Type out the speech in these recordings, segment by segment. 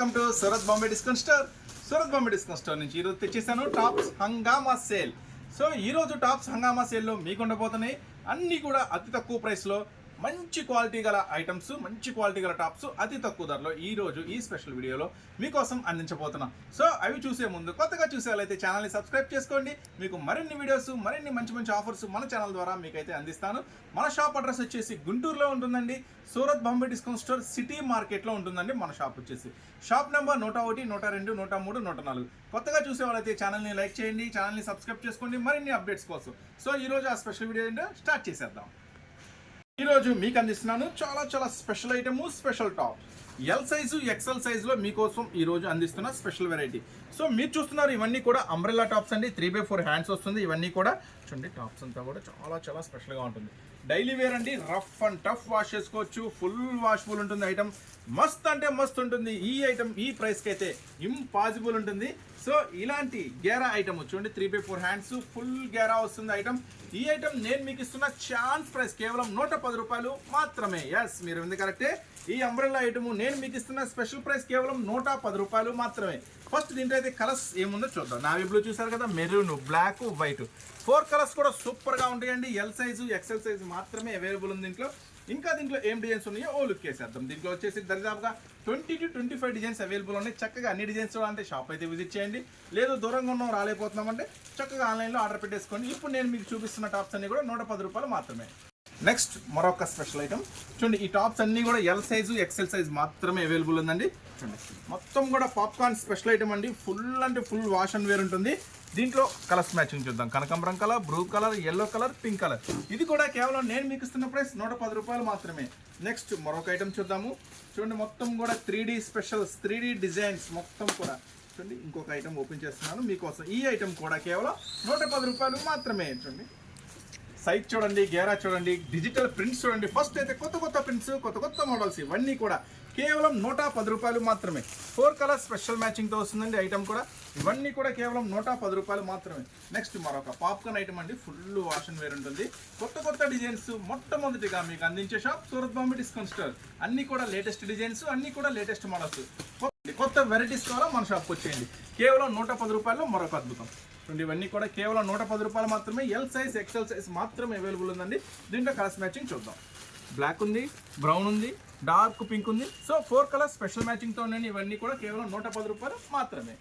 Welcome to Surat Bombay discount store. Surat Bombay discount store నుంచి ఈరోజు తెచ్చేసాను tops హంగామా సేల్. సో ఈరోజు టాప్స్ హంగామా సేల్లో మీకు ఉండబోతున్నాయి అన్నీ కూడా అతి తక్కువ ప్రైస్లో మంచి క్వాలిటీ గల ఐటమ్స్, మంచి క్వాలిటీ గల టాప్స్ అతి తక్కువ ధరలో ఈరోజు ఈ స్పెషల్ వీడియోలో మీకోసం అందించబోతున్నాం. సో అవి చూసే ముందు కొత్తగా చూసే వాళ్ళైతే ఛానల్ని సబ్స్క్రైబ్ చేసుకోండి. మీకు మరిన్ని వీడియోస్, మరిన్ని మంచి మంచి ఆఫర్స్ మన ఛానల్ ద్వారా మీకైతే అందిస్తాను. మన షాప్ అడ్రస్ వచ్చేసి గుంటూరులో ఉంటుందండి. Surat Bombay discount store city మార్కెట్లో ఉంటుందండి. మన షాప్ వచ్చేసి షాప్ నెంబర్ 101, 102, 103, 104. కొత్తగా చూసే వాళ్ళైతే ఛానల్ని లైక్ చేయండి, ఛానల్ని సబ్స్క్రైబ్ చేసుకోండి మరిన్ని అప్డేట్స్ కోసం. సో ఈరోజు ఆ స్పెషల్ వీడియో ఏంటో స్టార్ట్ చేసేద్దాం. ఈరోజు మీకు అందిస్తున్నాను చాలా special item, special top L size, XL సైజులో మీకోసం ఈరోజు అందిస్తున్న స్పెషల్ వెరైటీ. సో మీరు చూస్తున్నారు ఇవన్నీ కూడా అంబ్రెల్లా టాప్స్ అండి. 3x4 హ్యాండ్స్ వస్తుంది. ఇవన్నీ కూడా చూడండి, టాప్స్ అంతా కూడా చాలా స్పెషల్గా ఉంటుంది. డైలీ వేర్ అండి, రఫ్ అండ్ టఫ్ వాష్ చేసుకోవచ్చు. ఫుల్ వాషబుల్ ఉంటుంది ఐటమ్. మస్త్ అంటే మస్త్ ఉంటుంది ఈ ఐటమ్. ఈ ప్రైస్కి అయితే ఇంపాసిబుల్ ఉంటుంది. సో ఇలాంటి గేరా ఐటమ్ చూడండి, 3x4 హ్యాండ్స్, ఫుల్ గేరా వస్తుంది ఐటమ్. ఈ ఐటమ్ నేను మీకు ఇస్తున్న ఛాన్స్ ప్రైస్ కేవలం 110 రూపాయలు మాత్రమే. ఎస్, మీరు ఉంది కరెక్టే. ఈ అంబ్రెల్లా ఐటమ్ నేను మీకు ఇస్తున్న స్పెషల్ ప్రైస్ కేవలం 110 రూపాయలు మాత్రమే. ఫస్ట్ దీంట్లో అయితే కలర్స్ ఏముందో చూద్దాం. నావీ బ్లూ చూసారు కదా, మెరూన్, బ్లాక్, వైట్, 4 కలర్స్ కూడా సూపర్గా ఉంటాయండి. ఎల్ సైజు, ఎక్సెల్ సైజు మాత్రమే అవైలబుల్ ఉంది దీంట్లో. ఇంకా దీంట్లో ఏం డిజైన్స్ ఉన్నాయో ఓ లుక్ వేసేద్దాం. దీంట్లో వచ్చేసి దరిదాపుగా 20 to 25 డిజైన్స్ అవైలబుల్ ఉన్నాయి. చక్కగా అన్ని డిజైన్స్ అంటే షాప్ అయితే విజిట్ చేయండి. లేదు దూరంగా ఉన్నాం రాలేకపోతున్నామంటే చక్కగా ఆన్లైన్లో ఆర్డర్ పెట్టేసుకోండి. ఇప్పుడు నేను మీకు చూపిస్తున్న టాప్స్ అన్ని కూడా 110 రూపాయలు మాత్రమే. నెక్స్ట్ మరొక స్పెషల్ ఐటమ్ చూడండి. ఈ టాప్స్ అన్నీ కూడా ఎల్ సైజు, ఎక్సెల్ సైజు మాత్రమే అవైలబుల్ ఉందండి. చూడండి, మొత్తం కూడా పాప్కార్న్ స్పెషల్ ఐటమ్ అండి. ఫుల్ అంటే ఫుల్ వాష్ అండ్ వేర్ ఉంటుంది. దీంట్లో కలర్స్ మ్యాచింగ్ చూద్దాం. కనకాంబరం colour, blue colour, yellow colour, pink colour. ఇది కూడా కేవలం నేను మీకు ఇస్తున్న ప్రైస్ 110 రూపాయలు మాత్రమే. నెక్స్ట్ మరొక ఐటమ్ చూద్దాము. చూడండి, మొత్తం కూడా 3D స్పెషల్స్, 3D డిజైన్స్ మొత్తం కూడా చూడండి. ఇంకొక ఐటమ్ ఓపెన్ చేస్తున్నాను మీకోసం. ఈ ఐటమ్ కూడా కేవలం 110 రూపాయలు మాత్రమే. చూడండి, సైజ్ చూడండి, గేరా చూడండి, డిజిటల్ ప్రింట్స్ చూడండి. ఫస్ట్ అయితే కొత్త ప్రింట్స్, కొత్త మోడల్స్ ఇవన్నీ కూడా కేవలం 110 రూపాయలు మాత్రమే. 4 కలర్స్ స్పెషల్ మ్యాచింగ్తో వస్తుందండి ఐటమ్ కూడా. ఇవన్నీ కూడా కేవలం 110 రూపాయలు మాత్రమే. నెక్స్ట్ మరొక పాప్కార్న్ ఐటమ్ అండి. ఫుల్ వాష్ అండ్ వేర్ ఉంటుంది. కొత్త డిజైన్స్ మొట్టమొదటిగా మీకు అందించే shop Surat Bombay discount store. అన్నీ కూడా లేటెస్ట్ డిజైన్స్, అన్నీ కూడా లేటెస్ట్ మోడల్స్. కొత్త వెరైటీస్ కావాలా మన షాప్కి వచ్చేయండి. కేవలం 110 రూపాయలు మరొక అద్భుతం. చూడండి, ఇవన్నీ కూడా కేవలం 110 రూపాయలు మాత్రమే. ఎల్ సైజ్, ఎక్సెల్ సైజ్ మాత్రమే అవైలబుల్ ఉందండి. దీంట్లో కలర్స్ మ్యాచింగ్ చూద్దాం. బ్లాక్ ఉంది, బ్రౌన్ ఉంది, డార్క్ పింక్ ఉంది. సో 4 కలర్స్ స్పెషల్ మ్యాచింగ్తో ఉన్నాయి. ఇవన్నీ కూడా కేవలం 110 రూపాయలు మాత్రమే.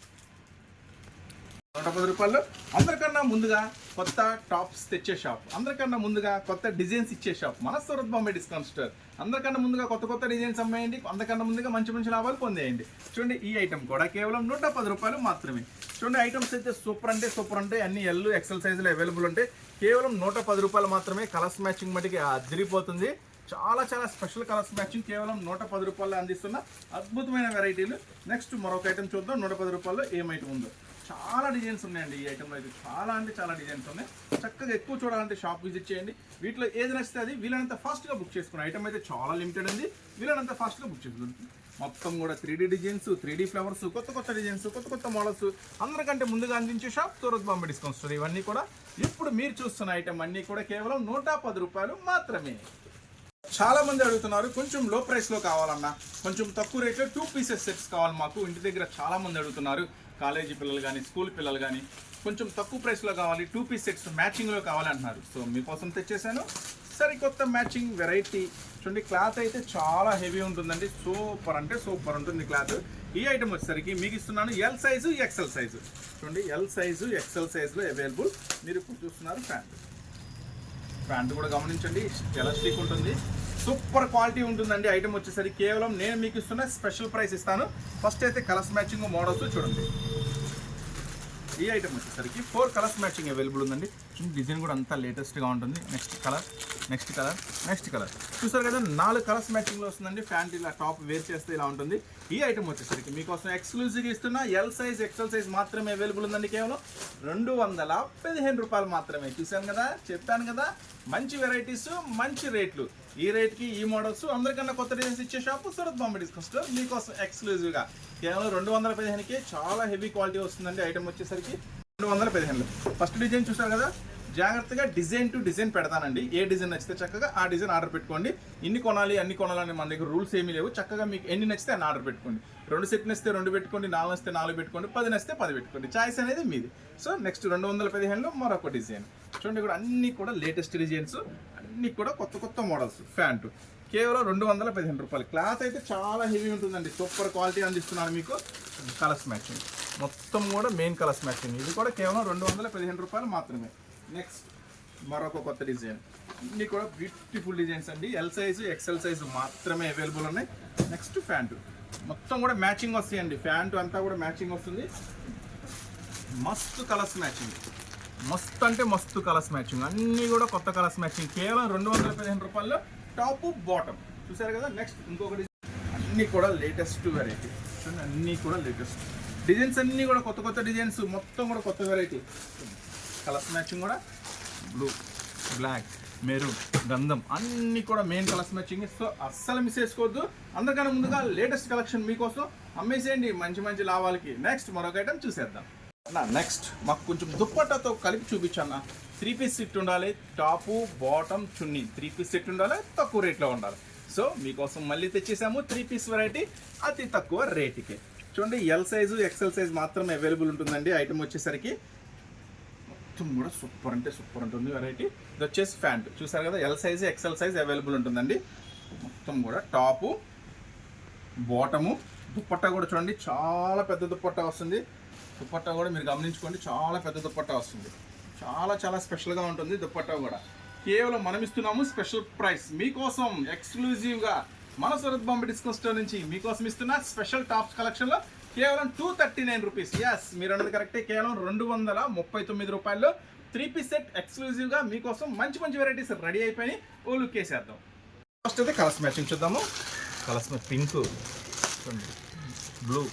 110 రూపాయలు. అందరికన్నా ముందుగా కొత్త టాప్స్ తెచ్చే షాప్, అందరికన్నా ముందుగా కొత్త డిజైన్స్ ఇచ్చే షాప్ మన సూరత్ బాంబే డిస్కౌంట్ స్టోర్. అందరికన్నా ముందుగా కొత్త డిజైన్స్ అమ్మేయండి. అందరికన్నా ముందుగా మంచి లాభాలు పొందేయండి. చూడండి, ఈ ఐటమ్ కూడా కేవలం 110 రూపాయలు మాత్రమే. చూడండి, ఐటమ్స్ అయితే సూపర్ అంటే అన్ని ఎల్, ఎక్సెల్ సైజులో అవైలబుల్ ఉంటాయి. కేవలం 110 రూపాయలు మాత్రమే. కలర్స్ మ్యాచింగ్ మటుకి అదిరిపోతుంది. చాలా స్పెషల్ కలర్స్ మ్యాచింగ్ కేవలం 110 రూపాయలు అందిస్తున్న అద్భుతమైన వెరైటీలు. నెక్స్ట్ మరొక ఐటమ్ చూద్దాం. 110 రూపాయల్లో ఏం ఐటమ్ ఉందో. చాలా డిజైన్స్ ఉన్నాయండి ఈ ఐటెంలో. అయితే చాలా డిజైన్స్ ఉన్నాయి. చక్కగా ఎక్కువ చూడాలంటే షాప్ విజిట్ చేయండి. వీటిలో ఏది నచ్చితే అది వీలైనంత ఫాస్ట్గా బుక్ చేసుకున్నాం. ఐటమ్ అయితే చాలా లిమిటెడ్ ఉంది. వీలైనంత ఫాస్ట్గా బుక్ చేసుకుంటుంది. మొత్తం కూడా 3D డిజైన్స్, 3D ఫ్లవర్స్, కొత్త డిజైన్స్, కొత్త మోడల్స్ అందరికంటే ముందుగా అందించే shop Surat Bombay discount store. ఇవన్నీ కూడా ఇప్పుడు మీరు చూస్తున్న ఐటమ్ అన్నీ కూడా కేవలం 110 రూపాయలు మాత్రమే. చాలా మంది అడుగుతున్నారు కొంచెం లో ప్రైస్లో కావాలన్నా, కొంచెం తక్కువ రేట్లో 2 పీసెస్ సెట్స్ కావాలి మాకు. ఇంటి దగ్గర చాలా మంది అడుగుతున్నారు. కాలేజీ పిల్లలు కానీ, స్కూల్ పిల్లలు కానీ కొంచెం తక్కువ ప్రైస్లో కావాలి, 2 పీస్ సెట్స్ మ్యాచింగ్లో కావాలంటున్నారు. సో మీకోసం తెచ్చేసాను సరికొత్త మ్యాచింగ్ వెరైటీ. చూడండి, క్లాత్ అయితే చాలా హెవీ ఉంటుందండి. సూపర్ ఉంటుంది క్లాత్. ఈ ఐటమ్ వచ్చేసరికి మీకు ఇస్తున్నాను ఎల్ సైజు, ఎక్సెల్ సైజు. చూడండి, ఎల్ సైజు, ఎక్సెల్ సైజులో అవైలబుల్. మీరు ఇప్పుడు చూస్తున్నారు ప్యాంట్ కూడా గమనించండి, ఎలాస్టిక్ ఉంటుంది. సూపర్ క్వాలిటీ ఉంటుందండి ఐటమ్ వచ్చేసరికి. కేవలం నేను మీకు ఇస్తున్న స్పెషల్ ప్రైస్ ఇస్తాను. ఫస్ట్ అయితే కలర్స్ మ్యాచింగ్ మోడల్స్ చూడండి. ఈ ఐటమ్ వచ్చేసరికి 4 కలర్స్ మ్యాచింగ్ అవైలబుల్ ఉందండి. డిజైన్ కూడా అంతా లేటెస్ట్గా ఉంటుంది. నెక్స్ట్ కలర్ చూసారు కదా, 4 కలర్స్ మ్యాచింగ్లో వస్తుందండి. ప్యాంట్ ఇలా టాప్ వేర్ చేస్తే ఇలా ఉంటుంది. ఈ ఐటమ్ వచ్చేసరికి మీకోసం ఎక్స్క్లూజివ్గా ఇస్తున్న ఎల్ సైజ్, ఎక్సెల్ సైజ్ మాత్రమే అవైలబుల్ ఉందండి. కేవలం 215 రూపాయలు మాత్రమే. చూశాను కదా, చెప్పాను కదా, మంచి వెరైటీస్, మంచి రేట్లు. ఈ రేట్కి ఈ మోడల్స్ అందరికన్నా కొత్త డిజైన్స్ ఇచ్చే shop Surat Bombay discount store. మీకోసం ఎక్స్క్లూజివ్గా కేవలం 215కే చాలా హెవీ క్వాలిటీ వస్తుందండి. ఐటమ్ వచ్చేసరికి 215. ఫస్ట్ డిజైన్ చూసారు కదా, జాగ్రత్తగా డిజైన్ టు డిజైన్ పెడతానండి. ఏ డిజైన్ నచ్చితే చక్కగా ఆ డిజైన్ ఆర్డర్ పెట్టుకోండి. ఇన్ని కొనాలి అన్ని కొనాలని మన దగ్గర రూల్స్ ఏమీ లేవు. చక్కగా మీకు ఎన్ని నచ్చితే అన్ని ఆర్డర్ పెట్టుకోండి. 2 సెట్ నేస్తే 2 పెట్టుకోండి, 4 నేస్తే 4 పెట్టుకోండి, 10 నేస్తే 10 పెట్టుకోండి. చాయిస్ అనేది మీది. సో నెక్స్ట్ 215లో మరొక డిజైన్ చూడండి. కూడా అన్నీ కూడా లేటెస్ట్ డిజైన్స్, అన్నీ కూడా కొత్త కొత్త మోడల్స్. ప్యాంటు కేవలం 215 రూపాయలు. క్లాత్ అయితే చాలా హెవీ ఉంటుందండి, సూపర్ క్వాలిటీ అందిస్తున్నాను మీకు. కలర్స్ మ్యాచింగ్ మొత్తం కూడా మెయిన్ కలర్స్ మ్యాచింగ్. ఇది కూడా కేవలం 215 రూపాయలు మాత్రమే. నెక్స్ట్ మరొక కొత్త డిజైన్, ఇన్ని కూడా బ్యూటిఫుల్ డిజైన్స్ అండి. ఎల్ సైజు ఎక్సెల్ సైజు మాత్రమే అవైలబుల్ ఉన్నాయి. నెక్స్ట్ ప్యాంటు మొత్తం కూడా మ్యాచింగ్ వస్తాయండి. ప్యాంటు అంతా కూడా మ్యాచింగ్ వస్తుంది. మస్తు కలర్స్ మ్యాచింగ్, మస్తు అంటే మస్తు కలర్స్ మ్యాచింగ్, అన్నీ కూడా కొత్త కలర్స్ మ్యాచింగ్. కేవలం 215 రూపాయల్లో టాప్ బాటమ్ చూసారు కదా. నెక్స్ట్ ఇంకొకటి, అన్నీ కూడా లేటెస్ట్ వెరైటీ చూడండి. అన్నీ కూడా లేటెస్ట్ డిజైన్స్, అన్నీ కూడా కొత్త కొత్త డిజైన్స్, మొత్తం కూడా కొత్త వెరైటీ. కలర్స్ మ్యాచింగ్ కూడా బ్లూ, బ్లాక్, మెరూన్, గంధం అన్నీ కూడా మెయిన్ కలర్స్ మ్యాచింగ్. సో అస్సలు మిస్ చేసుకోవద్దు. అందరికన్నా ముందుగా లేటెస్ట్ కలెక్షన్ మీకోసం అమ్మేసేయండి మంచి మంచి లాభాలకి. నెక్స్ట్ మరొక ఐటమ్ చూసేద్దాం. నెక్స్ట్ మాకు కొంచెం దుప్పట్టాతో కలిపి చూపించాను. 3 పీస్ సెట్ ఉండాలి, టాపు బాటమ్ చున్నీ 3 పీస్ సెట్ ఉండాలి, తక్కువ రేట్లో ఉండాలి. సో మీకోసం మళ్ళీ తెచ్చేసాము 3 పీస్ వెరైటీ అతి తక్కువ రేటుకి. చూడండి ఎల్ సైజు ఎక్సెల్ సైజ్ మాత్రమే అవైలబుల్ ఉంటుందండి. ఐటమ్ వచ్చేసరికి మొత్తం కూడా సూపర్ అంటే సూపర్ ఉంటుంది వెరైటీ. ఇది వచ్చేసి ప్యాంట్ చూసారు కదా, L size XL size available ఉంటుందండి. మొత్తం కూడా టాపు బాటము, దుప్పట్టా కూడా చూడండి చాలా పెద్ద దుప్పట్టా వస్తుంది. దుప్పట్టా కూడా మీరు గమనించుకోండి, చాలా పెద్ద దుప్పట్టా వస్తుంది. చాలా చాలా స్పెషల్గా ఉంటుంది దుప్పట్టా కూడా. కేవలం మనం ఇస్తున్నాము స్పెషల్ ప్రైస్ మీకోసం ఎక్స్క్లూజివ్గా మన సూరత్ బాంబే డిస్కౌంట్ స్టోర్ నుంచి మీకోసం ఇస్తున్న స్పెషల్ టాప్స్ కలెక్షన్లో కేవలం 239 రూపీస్. ఎస్ మీరు అన్నది కరెక్టే, కేవలం 239 రూపాయల్లో 3 పీస్ సెట్ ఎక్స్క్లూజివ్గా మీకోసం మంచి మంచి వెరైటీస్ రెడీ అయిపోయి ఓ లుక్ వేసేద్దాం. ఫస్ట్ అయితే కలర్స్ మ్యాచింగ్ చూద్దాము. కలర్స్ పింక్, బ్లూ,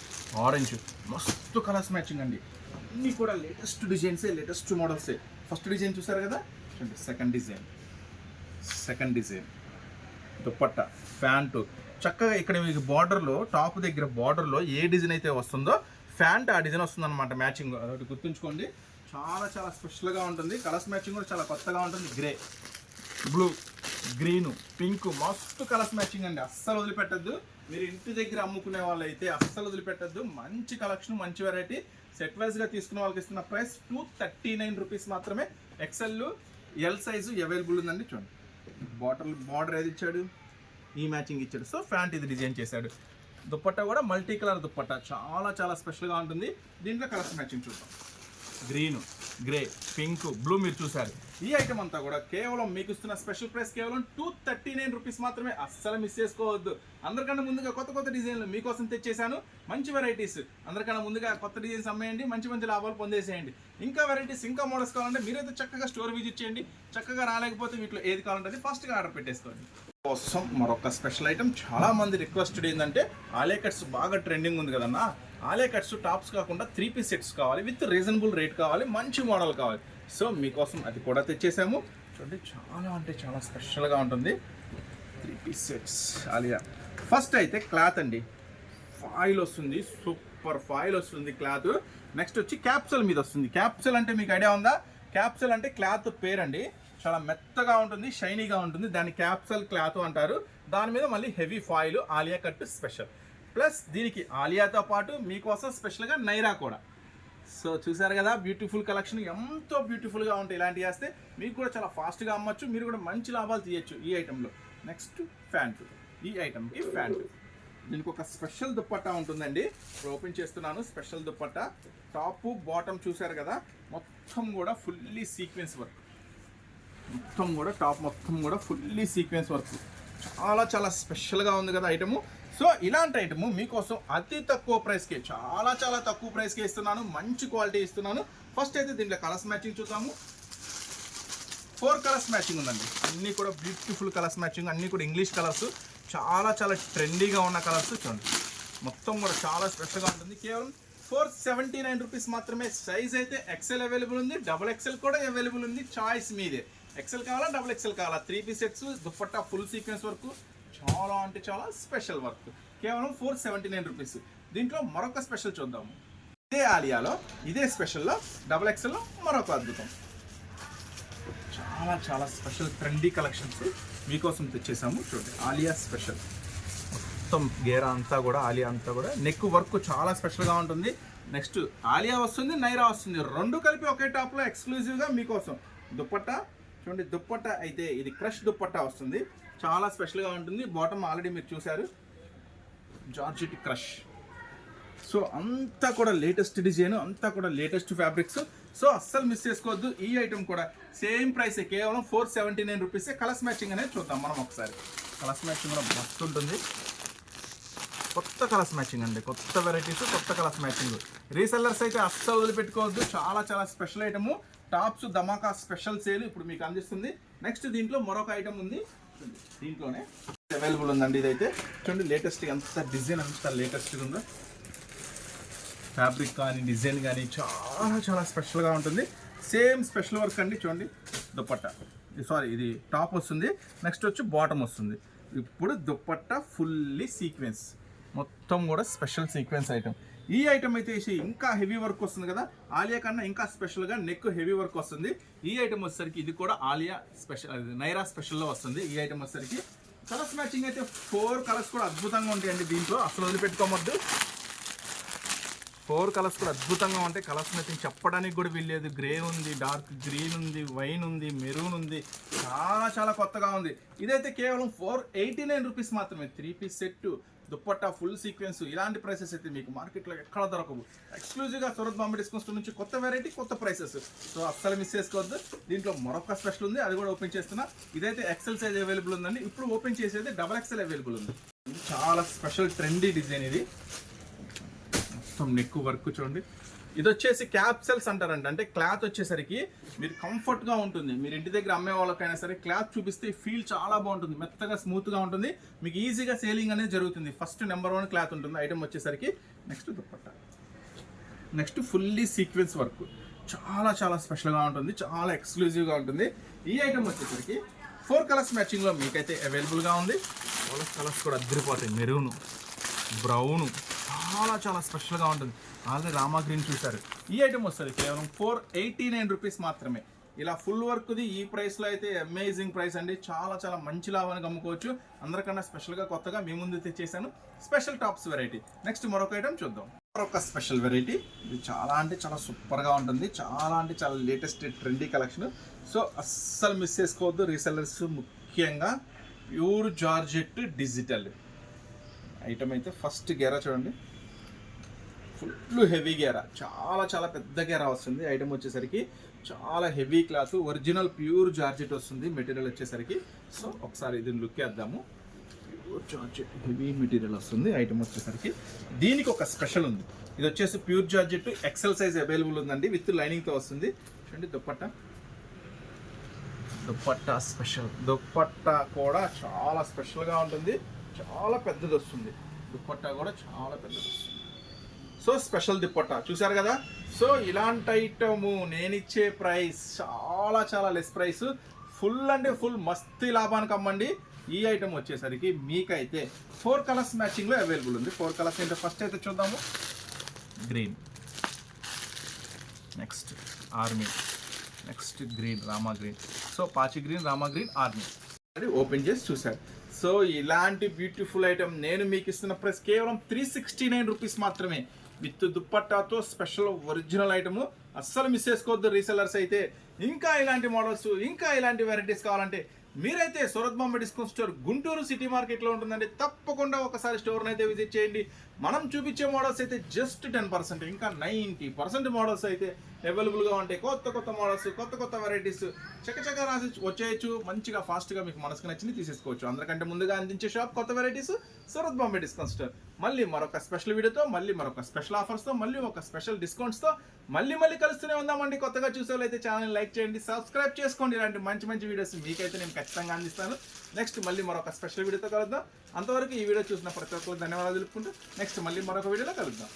ఆరెంజ్ మస్తు కలర్స్ మ్యాచింగ్ అండి. అన్నీ కూడా లేటెస్ట్ డిజైన్సే, లేటెస్ట్ మోడల్సే. ఫస్ట్ డిజైన్ చూసారు కదా, చూడండి. సెకండ్ డిజైన్ దుప్పట్టా, ప్యాంటు చక్కగా ఇక్కడ మీకు బార్డర్లో, టాప్ దగ్గర బార్డర్లో ఏ డిజైన్ అయితే వస్తుందో ప్యాంట్ ఆ డిజైన్ వస్తుంది అనమాట. మ్యాచింగ్ అదొకటి గుర్తుంచుకోండి. చాలా చాలా స్పెషల్గా ఉంటుంది. కలర్స్ మ్యాచింగ్ కూడా చాలా కొత్తగా ఉంటుంది. గ్రే, బ్లూ, గ్రీను, పింక్ మస్తు కలర్స్ మ్యాచింగ్ అండి. అస్సలు వదిలిపెట్టద్దు. మీరు ఇంటి దగ్గర అమ్ముకునే వాళ్ళు అయితే అస్సలు వదిలిపెట్టద్దు. మంచి కలెక్షన్, మంచి వెరైటీ. సెట్ వైజ్గా తీసుకున్న వాళ్ళకి ఇస్తున్న ప్రైస్ 239 రూపీస్ మాత్రమే. ఎక్సెల్ ఎల్ సైజు అవైలబుల్ ఉందండి. చూడండి బార్డర్ ఏది ఇచ్చాడు, ఈ మ్యాచింగ్ ఇచ్చాడు. సో ప్యాంట్ ఇది డిజైన్ చేశాడు. దుప్పట్టా కూడా మల్టీ కలర్ దుప్పట్టా, చాలా చాలా స్పెషల్గా ఉంటుంది. దీంట్లో కలర్స్ మ్యాచింగ్ చూద్దాం. గ్రీను, గ్రే, పింక్, బ్లూ మీరు చూసారు. ఈ ఐటమ్ అంతా కూడా కేవలం మీకు ఇస్తున్న స్పెషల్ ప్రైస్ కేవలం 239 రూపీస్ మాత్రమే. అస్సలు మిస్ చేసుకోవద్దు. అందరికన్నా ముందుగా కొత్త కొత్త డిజైన్లు మీకోసం తెచ్చేసాను. మంచి వెరైటీస్. అందరికన్నా ముందుగా కొత్త డిజైన్స్ అమ్మేయండి, మంచి మంచి లాభాలు పొందేసేయండి. ఇంకా వెరైటీస్, ఇంకా మోడల్స్ కావాలంటే మీరైతే చక్కగా స్టోర్ విజిట్ చేయండి. చక్కగా రాలేకపోతే వీటిలో ఏది కావాలంటే అది ఫస్ట్గా ఆర్డర్ పెట్టేసుకోండి. కోసం మరొక స్పెషల్ ఐటమ్, చాలా మంది రిక్వెస్టెడ్ ఏంటంటే ఆలియా కట్స్ బాగా ట్రెండింగ్ ఉంది కదన్నా, ఆలియా కట్స్ టాప్స్ కాకుండా 3 పీస్ సెట్స్ కావాలి, విత్ రీజనబుల్ రేట్ కావాలి, మంచి మోడల్ కావాలి. సో మీకోసం అది కూడా తెచ్చేసాము. చూడండి చాలా అంటే చాలా స్పెషల్గా ఉంటుంది 3 పీస్ సెట్స్ ఆలియా. ఫస్ట్ అయితే క్లాత్ అండి, ఫాయిల్ వస్తుంది, సూపర్ ఫాయిల్ వస్తుంది క్లాత్. నెక్స్ట్ వచ్చి క్యాప్సూల్ మీద వస్తుంది. క్యాప్సూల్ అంటే మీకు ఐడియా ఉందా? క్యాప్సూల్ అంటే క్లాత్ పేరండి. చాలా మెత్తగా ఉంటుంది, షైనీగా ఉంటుంది. దాన్ని క్యాప్సూల్ క్లాత్ అంటారు. దాని మీద మళ్ళీ heavy foil, Alia cut special. Plus దీనికి ఆలియాతో పాటు మీకోసం స్పెషల్గా నైరా కూడా. సో చూసారు కదా, బ్యూటిఫుల్ కలెక్షన్, ఎంతో బ్యూటిఫుల్గా ఉంటాయి. ఇలాంటివి వేస్తే మీకు కూడా చాలా ఫాస్ట్గా అమ్మచ్చు, మీరు కూడా మంచి లాభాలు తీయచ్చు ఈ ఐటెంలో. నెక్స్ట్ ప్యాంటు, ఈ ఐటెంకి ప్యాంటు. దీనికి ఒక స్పెషల్ దుప్పట్టా ఉంటుందండి. ఇప్పుడు ఓపెన్ చేస్తున్నాను. స్పెషల్ దుప్పట్టా, టాపు బాటమ్ చూసారు కదా, మొత్తం కూడా ఫుల్లీ సీక్వెన్స్ వర్క్. మొత్తం కూడా టాప్ మొత్తం కూడా ఫుల్లీ సీక్వెన్స్ వర్క్. చాలా చాలా స్పెషల్గా ఉంది కదా ఐటము. సో ఇలాంటి ఐటము మీకోసం అతి తక్కువ ప్రైస్కే, చాలా చాలా తక్కువ ప్రైస్కే ఇస్తున్నాను. మంచి క్వాలిటీ ఇస్తున్నాను. ఫస్ట్ అయితే దీంట్లో కలర్స్ మ్యాచింగ్ చూద్దాము. 4 కలర్స్ మ్యాచింగ్ ఉందండి. అన్నీ కూడా బ్యూటిఫుల్ కలర్స్ మ్యాచింగ్, అన్నీ కూడా ఇంగ్లీష్ కలర్స్, చాలా చాలా ట్రెండీగా ఉన్న కలర్స్. చూడండి మొత్తం కూడా చాలా స్పెషల్గా ఉంటుంది. కేవలం 479 రూపీస్ మాత్రమే. సైజ్ అయితే ఎక్సెల్ అవైలబుల్ ఉంది, డబుల్ ఎక్సెల్ కూడా అవైలబుల్ ఉంది. చాయిస్ మీదే. ఎక్సెల్ కావాలా, డబుల్ ఎక్సెల్ కావాలా. 3 piece sets, dupatta full sequence work, చాలా అంటే చాలా స్పెషల్ వర్క్. కేవలం 479 రూపీస్. దీంట్లో మరొక స్పెషల్ చూద్దాము. ఇదే ఆలియాలో, ఇదే స్పెషల్లో, డబుల్ ఎక్సెల్లో మరొక అద్భుతం. చాలా చాలా స్పెషల్ ట్రెండీ కలెక్షన్స్ మీకోసం తెచ్చేసాము. చూడండి ఆలియా స్పెషల్ మొత్తం గేరా అంతా కూడా ఆలియా అంతా కూడా నెక్ వర్క్ చాలా స్పెషల్గా ఉంటుంది. నెక్స్ట్ ఆలియా వస్తుంది, నైరా వస్తుంది, రెండు కలిపి ఒకే టాప్లో ఎక్స్క్లూజివ్గా మీకోసం. దుప్పట్టా చూడండి, దుప్పట్టా అయితే ఇది క్రష్ దుప్పట్టా వస్తుంది, చాలా స్పెషల్గా ఉంటుంది. బాటమ్ ఆల్రెడీ మీరు చూశారు, జార్జెట్ క్రష్. సో అంతా కూడా లేటెస్ట్ డిజైన్, అంతా కూడా లేటెస్ట్ ఫ్యాబ్రిక్స్. సో అస్సలు మిస్ చేసుకోవద్దు. ఈ ఐటమ్ కూడా సేమ్ ప్రైస్, కేవలం 479 రూపీసే. కలర్స్ మ్యాచింగ్ అనేది చూద్దాం మనం ఒకసారి. కలర్స్ మ్యాచింగ్ కూడా మస్తు ఉంటుంది. కొత్త కలర్స్ మ్యాచింగ్ అండి, కొత్త వెరైటీస్, కొత్త కలర్స్ మ్యాచింగ్. రీసెల్లర్స్ అయితే అస్సలు వదిలిపెట్టుకోవద్దు. చాలా చాలా స్పెషల్ ఐటమ్. టాప్స్ ధమాకా స్పెషల్ సేల్ ఇప్పుడు మీకు అందిస్తుంది. నెక్స్ట్ దీంట్లో మరొక ఐటమ్ ఉంది, దీంట్లోనే అవైలబుల్ ఉందండి. ఇదైతే చూడండి, లేటెస్ట్ ఎంత డిజైన్ అంత లేటెస్ట్గా ఉందో. ఫ్యాబ్రిక్ కానీ డిజైన్ కానీ చాలా చాలా స్పెషల్గా ఉంటుంది. సేమ్ స్పెషల్ వర్క్ అండి. చూడండి దుప్పట్టా, ఇది టాప్ వస్తుంది, నెక్స్ట్ వచ్చి బాటమ్ వస్తుంది. ఇప్పుడు దుప్పట్టా ఫుల్లీ సీక్వెన్స్, మొత్తం కూడా స్పెషల్ సీక్వెన్స్ ఐటమ్. ఈ ఐటమ్ అయితే ఇంకా హెవీ వర్క్ వస్తుంది కదా, ఆలియా కన్నా ఇంకా స్పెషల్గా నెక్ హెవీ వర్క్ వస్తుంది. ఈ ఐటమ్ వచ్చేసరికి ఇది కూడా ఆలియా స్పెషల్, నైరా స్పెషల్లో వస్తుంది. ఈ ఐటమ్ వచ్చేసరికి కలర్స్ మ్యాచింగ్ అయితే 4 కలర్స్ కూడా అద్భుతంగా ఉంటాయండి. దీంట్లో అసలు వదిలిపెట్టుకోవద్దు. 4 కలర్స్ కూడా అద్భుతంగా ఉంటాయి. కలర్స్ మ్యాచింగ్ చెప్పడానికి కూడా వీల్లేదు. గ్రే ఉంది, డార్క్ గ్రీన్ ఉంది, వైన్ ఉంది, మెరూన్ ఉంది, చాలా చాలా కొత్తగా ఉంది. ఇదైతే కేవలం 489 రూపీస్ మాత్రమే. 3 piece set, dupatta full sequence. ఇలాంటి ప్రైసెస్ అయితే మీకు మార్కెట్లో ఎక్కడ దొరకవు. ఎక్స్క్లూజివ్గా సూరత్ బాంబే డిస్కౌంట్ స్టోర్ నుంచి కొత్త వెరైటీ, కొత్త ప్రైసెస్. సో అస్సలు మిస్ చేసుకోవద్దు. దీంట్లో మరొక స్పెషల్ ఉంది, అది కూడా ఓపెన్ చేస్తున్నా. ఇదైతే ఎక్సెల్ సైజ్ అవైలబుల్ ఉందండి. ఇప్పుడు ఓపెన్ చేసేది XXL అవైలబుల్ ఉంది. చాలా స్పెషల్ ట్రెండీ డిజైన్ ఇది. మొత్తం నెక్ వర్క్ చూడండి. ఇది వచ్చేసి క్యాప్సెల్స్ అంటారండి. అంటే క్లాత్ వచ్చేసరికి మీరు కంఫర్ట్గా ఉంటుంది. మీరు ఇంటి దగ్గర అమ్మే వాళ్ళకైనా సరే క్లాత్ చూపిస్తే ఫీల్ చాలా బాగుంటుంది, మెత్తగా స్మూత్గా ఉంటుంది. మీకు ఈజీగా సేలింగ్ అనేది జరుగుతుంది. ఫస్ట్ నెంబర్ 1 క్లాత్ ఉంటుంది ఐటమ్ వచ్చేసరికి. Next dupatta, next fully sequence work, చాలా చాలా స్పెషల్గా ఉంటుంది, చాలా ఎక్స్క్లూజివ్గా ఉంటుంది. ఈ ఐటమ్ వచ్చేసరికి 4 కలర్స్ మ్యాచింగ్లో మీకైతే అవైలబుల్గా ఉంది. కలర్స్ కూడా అద్దరిపోతాయి. మెరూను, బ్రౌను, చాలా చాలా స్పెషల్గా ఉంటుంది. ఆల్రెడీ రామా గ్రీన్ చూశారు. ఈ ఐటమ్ వస్తుంది కేవలం 489 రూపీస్ మాత్రమే. ఇలా ఫుల్ వర్క్ది ఈ ప్రైస్లో అయితే అమేజింగ్ ప్రైస్ అండి. చాలా చాలా మంచి లాభానికి అమ్ముకోవచ్చు. అందరికన్నా స్పెషల్గా కొత్తగా మీ ముందు తెచ్చేసాను స్పెషల్ టాప్స్ వెరైటీ. నెక్స్ట్ మరొక ఐటమ్ చూద్దాం. మరొక స్పెషల్ వెరైటీ. ఇది చాలా అంటే చాలా సూపర్గా ఉంటుంది. చాలా అంటే చాలా లేటెస్ట్ ట్రెండీ కలెక్షన్. సో అస్సలు మిస్ చేసుకోవద్దు. రీసెల్లర్స్ ముఖ్యంగా ప్యూర్ జార్జెట్ డిజిటల్ ఐటమ్ అయితే ఫస్ట్ గేరా చూడండి, ఫుల్ హెవీ గేరా, చాలా చాలా పెద్ద గేరా వస్తుంది. ఐటమ్ వచ్చేసరికి చాలా heavy cloth, original pure georgette వస్తుంది మెటీరియల్ వచ్చేసరికి. సో ఒకసారి దీన్ని లుక్ వేద్దాము. ప్యూర్ జార్జెట్ హెవీ మెటీరియల్ వస్తుంది ఐటమ్ వచ్చేసరికి. దీనికి ఒక స్పెషల్ ఉంది. ఇది వచ్చేసి pure georgette XL size available ఉందండి, విత్ లైనింగ్తో వస్తుంది. చూడండి దుప్పట్టా, దుప్పట్టా స్పెషల్. దుప్పట్టా కూడా చాలా స్పెషల్గా ఉంటుంది, చాలా పెద్దది వస్తుంది. దుప్పట్టా కూడా చాలా పెద్దది వస్తుంది. సో స్పెషల్ దుప్పట్టా చూసారు కదా. సో ఇలాంటి ఐటము నేను ఇచ్చే ప్రైస్ చాలా చాలా లెస్ ప్రైస్. ఫుల్ అంటే ఫుల్ మస్తీ లాభానికి అమ్మండి. ఈ ఐటమ్ వచ్చేసరికి మీకైతే 4 కలర్స్ మ్యాచింగ్లో అవైలబుల్ ఉంది. 4 కలర్స్ ఏంటో ఫస్ట్ అయితే చూద్దాము. Green, next army, next green, Rama green. So పాచి green, Rama green, army open చేసి చూసారు. సో ఇలాంటి బ్యూటిఫుల్ ఐటమ్ నేను మీకు ఇస్తున్న ప్రైస్ కేవలం 369 రూపీస్ మాత్రమే, విత్ దుప్పట్టాతో స్పెషల్ ఒరిజినల్ ఐటమ్. అస్సలు మిస్ చేసుకోవద్దు రీసెల్లర్స్ అయితే. ఇంకా ఇలాంటి మోడల్స్, ఇంకా ఇలాంటి వెరైటీస్ కావాలంటే మీరైతే Surat Bombay discount store Guntur city మార్కెట్లో ఉంటుందండి. తప్పకుండా ఒకసారి స్టోర్ని అయితే విజిట్ చేయండి. మనం చూపించే మోడల్స్ అయితే జస్ట్ 10%, ఇంకా 90% మోడల్స్ అయితే అవైలబుల్గా ఉంటాయి. కొత్త కొత్త మోడల్స్, కొత్త కొత్త వెరైటీస్ చక్కచక్క రాసి వచ్చేయచ్చు. మంచిగా ఫాస్ట్గా మీకు మనసుకు నచ్చింది తీసేసుకోవచ్చు. అందరికంటే ముందుగా అందించే షాప్ కొత్త varieties Surat Bombay discount store. మళ్ళీ మరొక స్పెషల్ వీడియోతో, మళ్ళీ మరొక స్పెషల్ ఆఫర్స్తో, మళ్ళీ ఒక స్పెషల్ డిస్కౌంట్స్తో మళ్ళీ కలుస్తూనే ఉందామండి. కొత్తగా చూసే వాళ్ళైతే ఛానల్ లైక్ చేయండి, సబ్స్క్రైబ్ చేసుకోండి. ఇలాంటి మంచి మంచి వీడియోస్ మీకైతే నేను ఖచ్చితంగా అందిస్తాను. నెక్స్ట్ మళ్ళీ మరొక స్పెషల్ వీడియోతో కలుద్దాం. అంతవరకు ఈ వీడియో చూసిన ప్రతి ఒక్కరికి ధన్యవాదాలు తెలుపుకుంటూ నెక్స్ట్ మళ్ళీ మరొక వీడియోలో కలుద్దాం.